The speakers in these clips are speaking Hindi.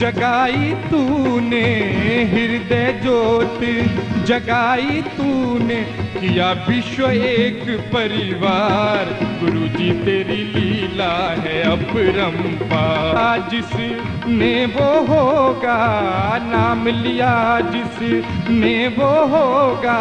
जगाई तूने हृदय ज्योत, जगाई तूने किया विश्व एक परिवार। गुरु जी तेरी लीला है अपरंपार। जिसने वो होगा नाम लिया, जिसने वो होगा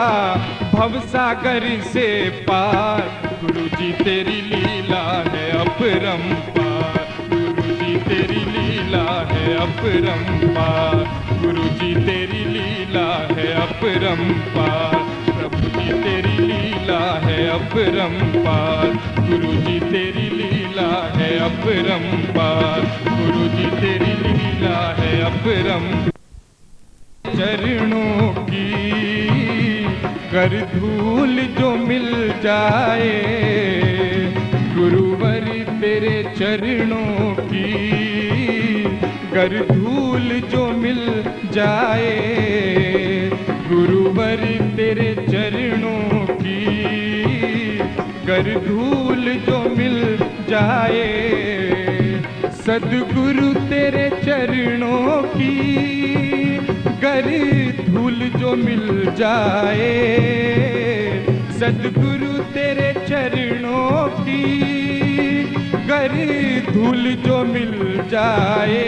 भवसागर से पार। गुरु जी तेरी लीला है अपरंपार, गुरु जी तेरी लीला है अपरंपार, गुरु जी तेरी लीला है अपरंपार। प्रभु जी तेरी लीला है अपरंपार, गुरु जी तेरी लीला है अपरंपार, गुरु जी तेरी लीला है अपरंपार। चरणों की कर धूल जो मिल जाए, गुरुवर तेरे चरणों की गर धूल जो मिल जाए, गुरुवर तेरे चरणों की गर धूल जो मिल जाए। सद्गुरु तेरे चरणों की गर धूल जो मिल जाए, सद्गुरु तेरे चरणों की गर धूल जो मिल जाए।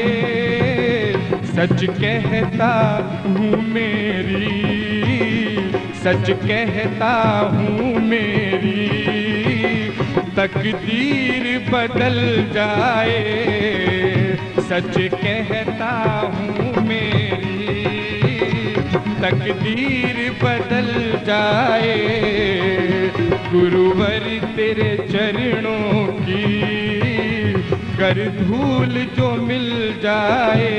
सच कहता हूँ मेरी, सच कहता हूँ मेरी तकदीर बदल जाए। सच कहता हूँ मेरी तकदीर बदल जाए। गुरुवर तेरे चरणों की कर धूल जो मिल जाए।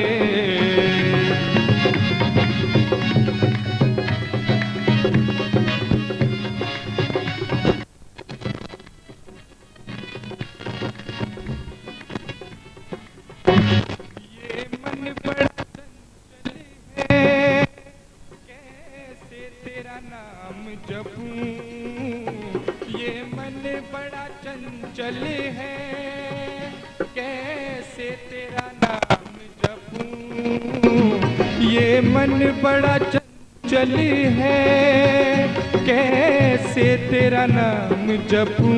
ये मन बड़ा चंचल है, कैसे तेरा नाम जपूं। ये मन बड़ा चंचल है, कैसे तेरा नाम जपूं। ये मन बड़ा चंचल है, कैसे तेरा नाम जपूं।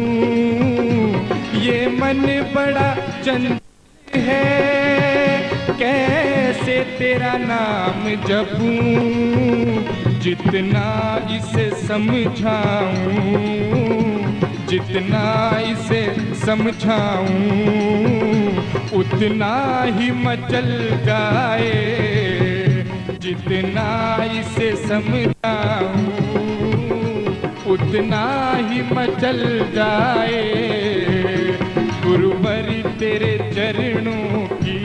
ये मन बड़ा चंचल है, कैसे तेरा नाम जपूं। जितना इसे समझाऊं, जितना इसे समझाऊं उतना ही मचल जाए। जितना इसे समझाऊं उतना ही मचल जाए। गुरुवर तेरे चरणों की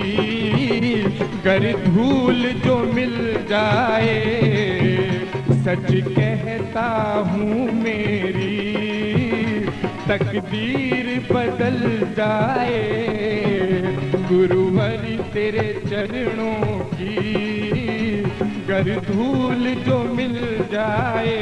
गर धूल जो मिल जाए। सच कहता हूँ मेरी तकदीर बदल जाए। गुरुवर तेरे चरणों की गर धूल जो मिल जाए।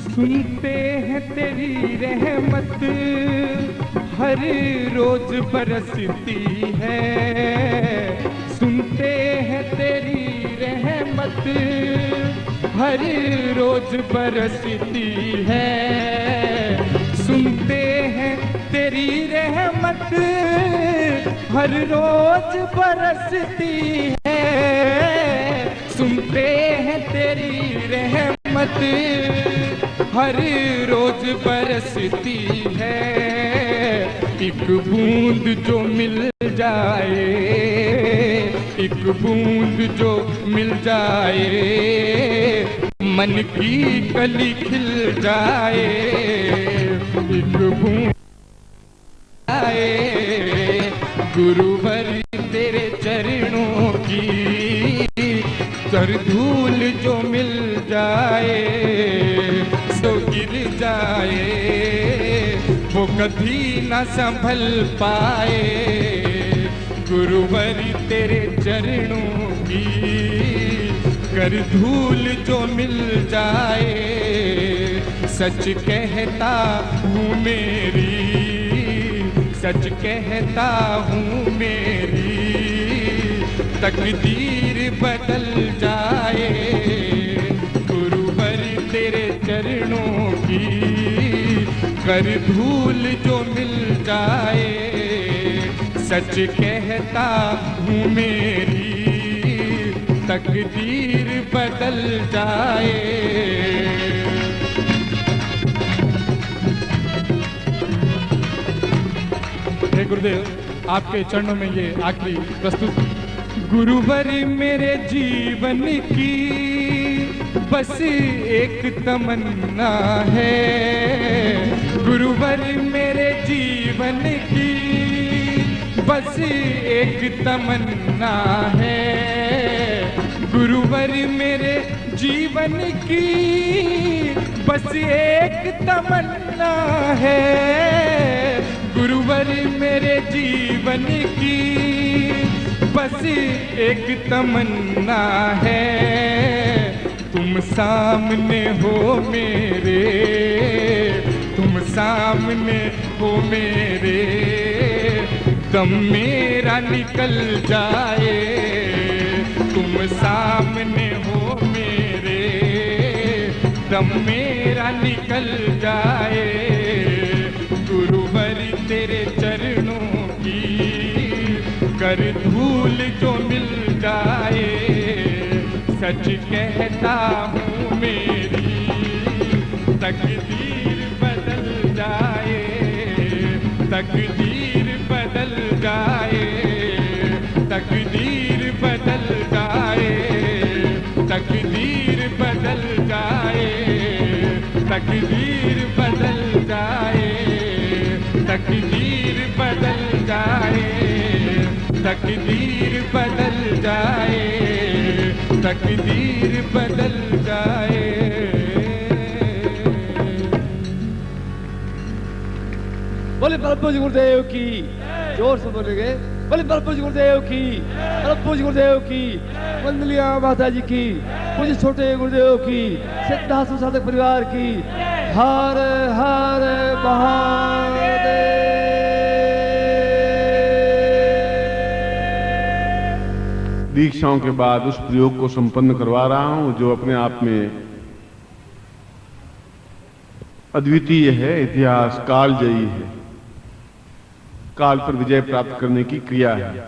सुनते हैं तेरी रहमत हर रोज बरसती है। सुनते हैं तेरी रहमत हर रोज बरसती है। सुनते हैं तेरी रहमत हर रोज बरसती है। सुनते हैं तेरी रहमत हर रोज बरसती है। एक बूंद जो मिल जाए, एक बूंद जो मिल जाए मन की कली खिल जाए। एक बूंद आए गुरुवर तेरे चरणों की कर धूल जो मिल जाए। तो गिर जाए वो कभी न संभल पाए। गुरुवर तेरे चरणों की कर धूल जो मिल जाए, सच कहता हूँ मेरी, सच कहता हूँ मेरी तकदीर बदल जाए। गुरुवर तेरे चरणों की कर धूल जो मिल जाए, सच कहता हूँ मेरी तकदीर बदल जाए। हे गुरुदेव, आपके चरणों में ये आखिरी प्रस्तुत। गुरुवर मेरे जीवन की बस एक तमन्ना है, गुरुवर मेरे जीवन की बस एक तमन्ना है, गुरुवर मेरे जीवन की बस एक तमन्ना है, गुरुवर मेरे जीवन की बस एक तमन्ना है। तुम सामने हो मेरे, तुम सामने हो मेरे, दम मेरा निकल जाए। तुम सामने हो मेरे, दम मेरा निकल जाए। गुरुवर तेरे चरणों की कर धूल जो मिल जाए, सच कहता हूँ मेरी तकदीर बदल जाए, तकदीर बदल जाए, तकदीर बदल जाए, तकदीर बदल जाए, तकदीर बदल जाए, तकदीर बदल जाए, तकदीर बदल जाए, तकदीर बदल जाए। बोले परम गुरुदेव की, जोर से बोलेंगे। बोले परम गुरुदेव की, परम गुरुदेव की, वंदलिया माता जी की, पूज्य छोटे गुरुदेव की, सिद्धार्थ साधक परिवार की। हर हर महादेव। दीक्षाओं के बाद उस प्रयोग को संपन्न करवा रहा हूं जो अपने आप में अद्वितीय है, इतिहास कालजयी है, काल पर विजय प्राप्त करने की क्रिया है।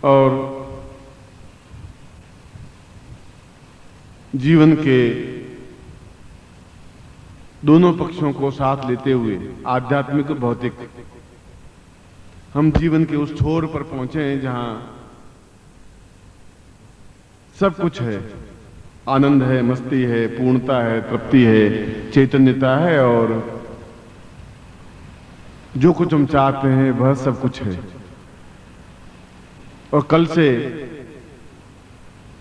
और जीवन के दोनों पक्षों को साथ लेते हुए, आध्यात्मिक और भौतिक, हम जीवन के उस छोर पर पहुंचे हैं जहां सब कुछ है, आनंद है, मस्ती है, पूर्णता है, तृप्ति है, चैतन्यता है, और जो कुछ हम चाहते हैं वह सब कुछ है। और कल से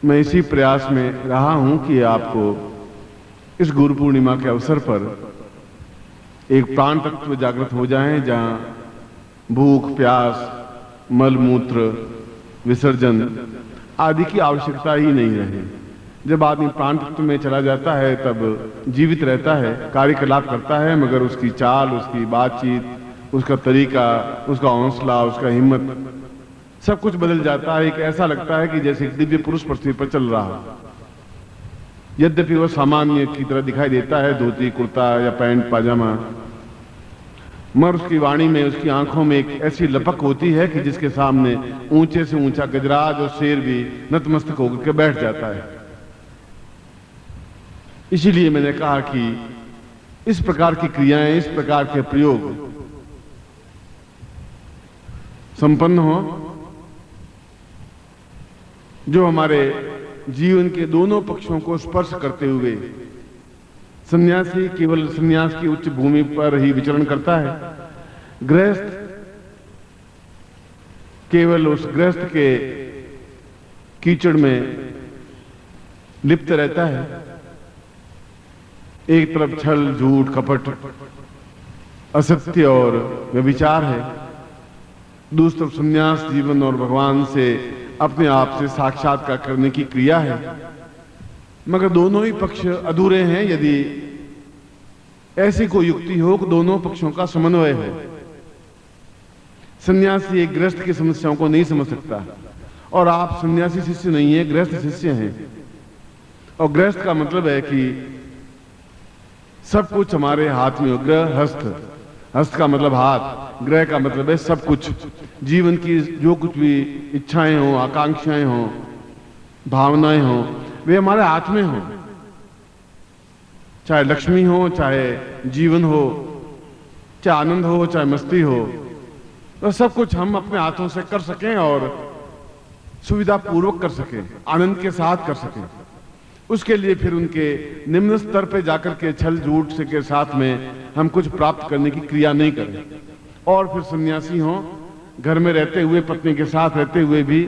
मैं इसी प्रयास में रहा हूं कि आपको इस गुरु पूर्णिमा के अवसर पर एक प्राण तत्व जागृत हो जाएं, जहां भूख, प्यास, मल मूत्र विसर्जन आदि की आवश्यकता ही नहीं रहे। जब आदमी प्राण तत्व में चला जाता है तब जीवित रहता है, कार्यकलाप करता है, मगर उसकी चाल, उसकी बातचीत, उसका तरीका, उसका हौसला, उसका हिम्मत, सब कुछ बदल जाता है। एक ऐसा लगता है कि जैसे एक दिव्य पुरुष पृथ्वी पर चल रहा हो। यद्यपि वह सामान्य की तरह दिखाई देता है, धोती कुर्ता या पैंट पाजामा, मगर उसकी वाणी में, उसकी आंखों में एक ऐसी लपक होती है कि जिसके सामने ऊंचे से ऊंचा गजराज और शेर भी नतमस्तक होकर के बैठ जाता है। इसीलिए मैंने कहा कि इस प्रकार की क्रियाएं, इस प्रकार के प्रयोग संपन्न हो जो हमारे जीवन के दोनों पक्षों को स्पर्श करते हुए। सन्यासी केवल सन्यास की उच्च भूमि पर ही विचरण करता है, गृहस्थ केवल उस गृहस्थ के कीचड़ में लिप्त रहता है। एक तरफ छल, झूठ, कपट, असत्य और व्यभिचार है, दूसरी तरफ संन्यास जीवन और भगवान से अपने आप से साक्षात्कार करने की क्रिया है। मगर दोनों ही पक्ष अधूरे हैं यदि ऐसी कोई युक्ति हो कि दोनों पक्षों का समन्वय हो। सन्यासी एक गृहस्थ की समस्याओं को नहीं समझ सकता, और आप सन्यासी शिष्य नहीं है, गृहस्थ शिष्य हैं। और गृहस्थ का मतलब है कि सब कुछ हमारे हाथ में हो। ग्रह हस्त, हस्त का मतलब हाथ, ग्रह का मतलब है सब कुछ। जीवन की जो कुछ भी इच्छाएं हो, आकांक्षाएं हो, भावनाएं हो, वे हमारे हाथ में हो। चाहे लक्ष्मी हो, चाहे जीवन हो, चाहे आनंद हो, चाहे मस्ती हो, तो सब कुछ हम अपने हाथों से कर सकें और सुविधा पूर्वक कर सकें, आनंद के साथ कर सकें। उसके लिए फिर उनके निम्न स्तर पे जाकर के छल झूठ से के साथ में हम कुछ प्राप्त करने की क्रिया नहीं करें। और फिर सन्यासी हो, घर में रहते हुए, पत्नी के साथ रहते हुए भी,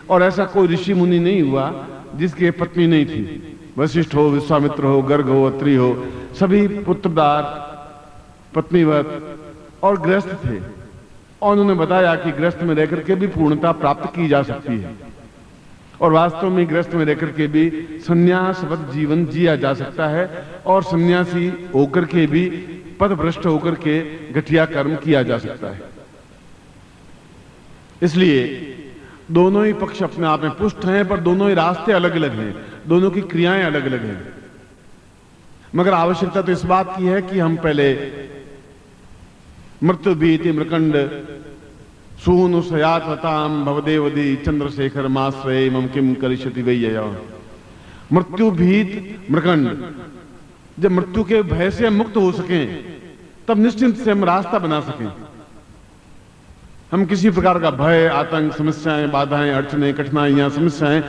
और ऐसा कोई ऋषि मुनि नहीं हुआ जिसकी पत्नी नहीं थी। वशिष्ठ हो, विश्वामित्र हो, गर्ग हो, अत्रि हो, सभी पुत्रदार, पत्नीवत और गृहस्थ थे। और उन्होंने बताया कि गृहस्थ में रहकर के भी पूर्णता प्राप्त की जा सकती है, और वास्तव में गृहस्थ में रहकर के भी संन्यासवत जीवन जिया जा सकता है, और सन्यासी होकर के भी पथभ्रष्ट होकर के घटिया कर्म किया जा सकता है। इसलिए दोनों ही पक्ष अपने आप में पुष्ट हैं, पर दोनों ही रास्ते अलग अलग हैं, दोनों की क्रियाएं अलग अलग हैं। मगर आवश्यकता तो इस बात की है कि हम पहले मृत्यु भीति मृकंड सूनु सयातवताम भवदेवदी चंद्रशेखर माश्रय मम किम करिष्यति वैयया। मृत्यु भीत मृकंड, जब मृत्यु के भय से हम मुक्त हो सकें तब निश्चिंत से हम रास्ता बना सकें। हम किसी प्रकार का भय, आतंक, समस्याएं, बाधाएं, अड़चने, कठिनाइयां, समस्याएं